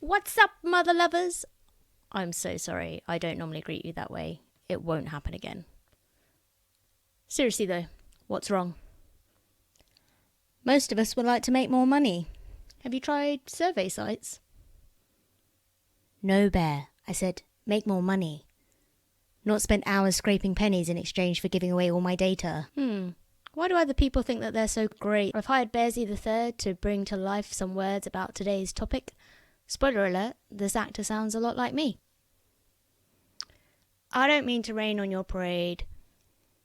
What's up, mother lovers? I'm so sorry, I don't normally greet you that way. It won't happen again. Seriously though, what's wrong? Most of us would like to make more money. Have you tried survey sites? No, Bear, I said, make more money. Not spend hours scraping pennies in exchange for giving away all my data. Why do other people think that they're so great? I've hired Bearsy III to bring to life some words about today's topic. Spoiler alert, this actor sounds a lot like me. I don't mean to rain on your parade,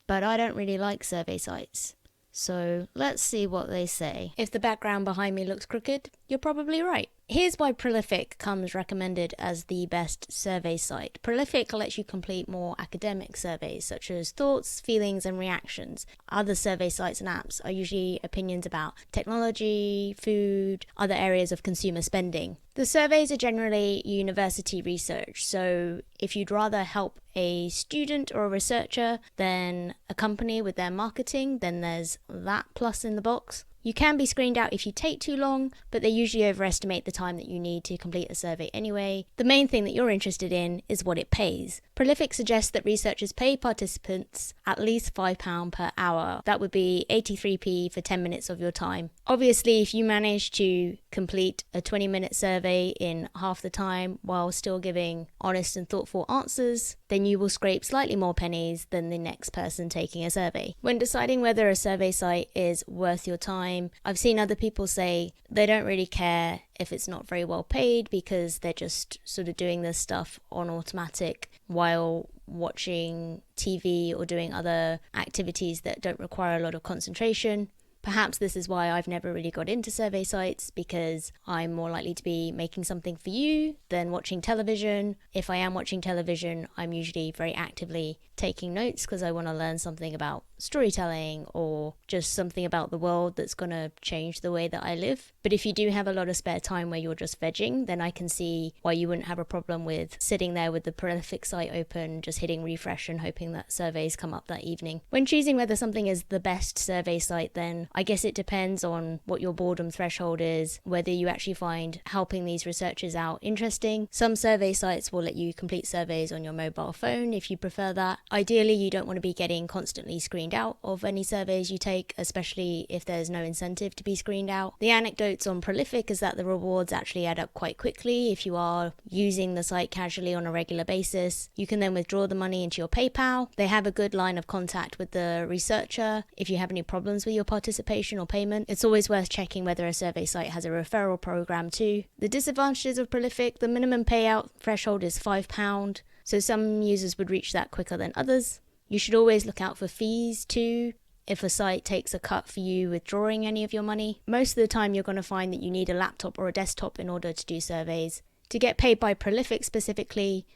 but I don't really like survey sites. So let's see what they say. If the background behind me looks crooked, you're probably right. Here's why Prolific comes recommended as the best survey site. Prolific lets you complete more academic surveys, such as thoughts, feelings, and reactions. Other survey sites and apps are usually opinions about technology, food, other areas of consumer spending. The surveys are generally university research, so if you'd rather help a student or a researcher than a company with their marketing, then there's that plus in the box. You can be screened out if you take too long, but they usually overestimate the time that you need to complete a survey anyway. The main thing that you're interested in is what it pays. Prolific suggests that researchers pay participants at least £5 per hour. That would be 83p for 10 minutes of your time. Obviously, if you manage to complete a 20-minute survey in half the time while still giving honest and thoughtful answers, then you will scrape slightly more pennies than the next person taking a survey. When deciding whether a survey site is worth your time, I've seen other people say they don't really care if it's not very well paid because they're just sort of doing this stuff on automatic while watching TV or doing other activities that don't require a lot of concentration. Perhaps this is why I've never really got into survey sites, because I'm more likely to be making something for you than watching television. If I am watching television, I'm usually very actively taking notes because I want to learn something about storytelling or just something about the world that's going to change the way that I live. But if you do have a lot of spare time where you're just vegging, then I can see why you wouldn't have a problem with sitting there with the Prolific site open, just hitting refresh and hoping that surveys come up that evening. When choosing whether something is the best survey site, then I guess it depends on what your boredom threshold is, whether you actually find helping these researchers out interesting. Some survey sites will let you complete surveys on your mobile phone if you prefer that. Ideally, you don't want to be getting constantly screened out of any surveys you take, especially if there's no incentive to be screened out. The anecdotes on Prolific is that the rewards actually add up quite quickly if you are using the site casually on a regular basis. You can then withdraw the money into your PayPal. They have a good line of contact with the researcher. If you have any problems with your participation or payment, it's always worth checking whether a survey site has a referral program too. The disadvantages of Prolific: the minimum payout threshold is £5, so some users would reach that quicker than others. You should always look out for fees too, if a site takes a cut for you withdrawing any of your money. Most of the time you're going to find that you need a laptop or a desktop in order to do surveys. To get paid by Prolific specifically,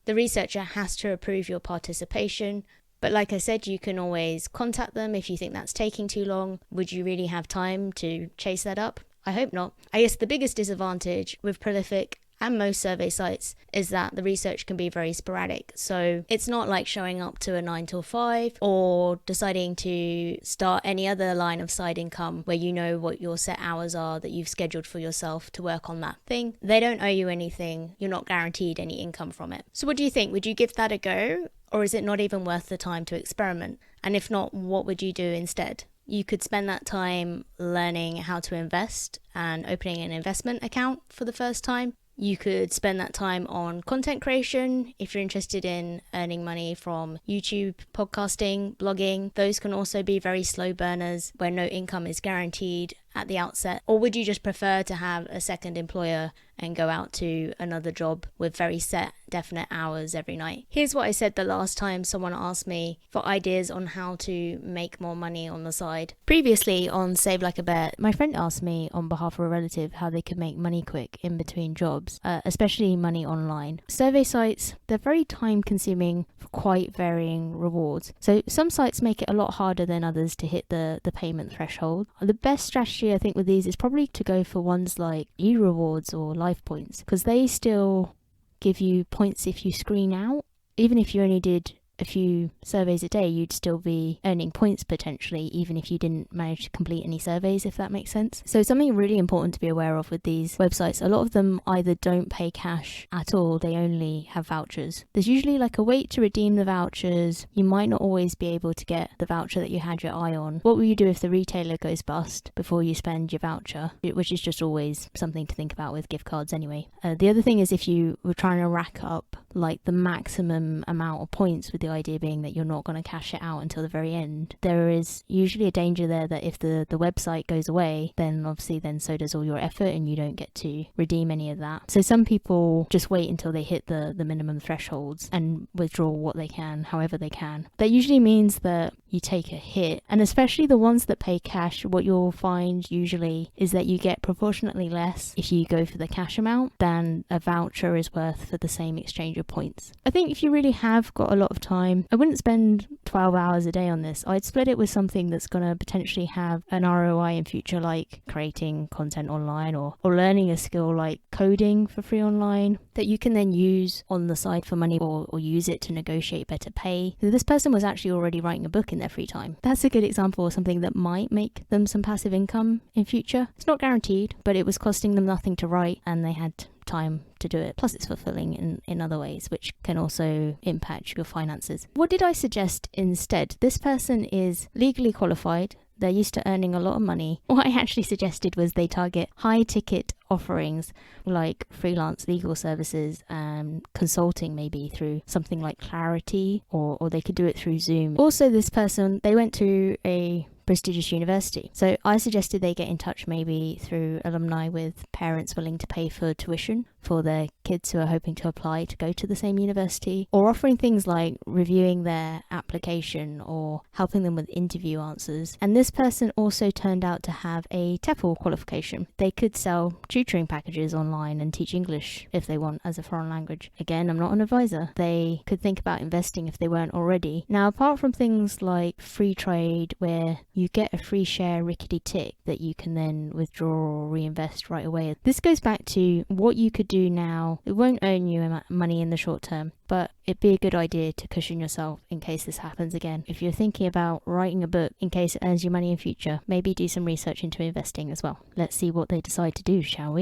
the researcher has to approve your participation. But like I said, you can always contact them if you think that's taking too long. Would you really have time to chase that up? I hope not. I guess the biggest disadvantage with Prolific and most survey sites is that the research can be very sporadic. So it's not like showing up to a 9 till 5 or deciding to start any other line of side income where you know what your set hours are that you've scheduled for yourself to work on that thing. They don't owe you anything. You're not guaranteed any income from it. So what do you think? Would you give that a go? Or is it not even worth the time to experiment? And if not, what would you do instead? You could spend that time learning how to invest and opening an investment account for the first time. You could spend that time on content creation if you're interested in earning money from YouTube, podcasting, blogging. Those can also be very slow burners where no income is guaranteed at the outset. Or would you just prefer to have a second employer and go out to another job with very set, definite hours every night? Here's what I said the last time someone asked me for ideas on how to make more money on the side. Previously on Save Like a Bear, my friend asked me on behalf of a relative how they could make money quick in between jobs, especially money online. Survey sites, they're very time consuming for quite varying rewards. So some sites make it a lot harder than others to hit the payment threshold. The best strategy I think with these is probably to go for ones like U-Rewards or Life Points, because they still give you points if you screen out. Even if you only did a few surveys a day, you'd still be earning points potentially, even if you didn't manage to complete any surveys, if that makes sense. So something really important to be aware of with these websites, a lot of them either don't pay cash at all, they only have vouchers. There's usually like a wait to redeem the vouchers. You might not always be able to get the voucher that you had your eye on. What will you do if the retailer goes bust before you spend your voucher? Which is just always something to think about with gift cards anyway. The other thing is, if you were trying to rack up like the maximum amount of points, with the idea being that you're not going to cash it out until the very end, there is usually a danger there that if the website goes away, then obviously then so does all your effort and you don't get to redeem any of that. So some people just wait until they hit the minimum thresholds and withdraw what they can, however they can. That usually means that you take a hit, and especially the ones that pay cash, what you'll find usually is that you get proportionately less if you go for the cash amount than a voucher is worth for the same exchange of points. I think if you really have got a lot of time, I wouldn't spend 12 hours a day on this. I'd split it with something that's going to potentially have an ROI in future, like creating content online or learning a skill like coding for free online that you can then use on the side for money, or use it to negotiate better pay. So this person was actually already writing a book in their free time. That's a good example of something that might make them some passive income in future. It's not guaranteed, but it was costing them nothing to write and they had time to do it. Plus it's fulfilling in other ways, which can also impact your finances. What did I suggest instead? This person is legally qualified. They're used to earning a lot of money. What I actually suggested was they target high ticket offerings like freelance legal services and consulting, maybe through something like Clarity, or they could do it through Zoom. Also, this person, they went to a prestigious university. So I suggested they get in touch maybe through alumni with parents willing to pay for tuition for their kids who are hoping to apply to go to the same university, or offering things like reviewing their application or helping them with interview answers. And this person also turned out to have a TEFL qualification. They could sell tutoring packages online and teach English if they want as a foreign language. Again, I'm not an advisor. They could think about investing if they weren't already. Now, apart from things like free trade, where you get a free share rickety tick that you can then withdraw or reinvest right away, this goes back to what you could do now. It won't earn you money in the short term, but it'd be a good idea to cushion yourself in case this happens again. If you're thinking about writing a book in case it earns you money in future, maybe do some research into investing as well. Let's see what they decide to do, shall we?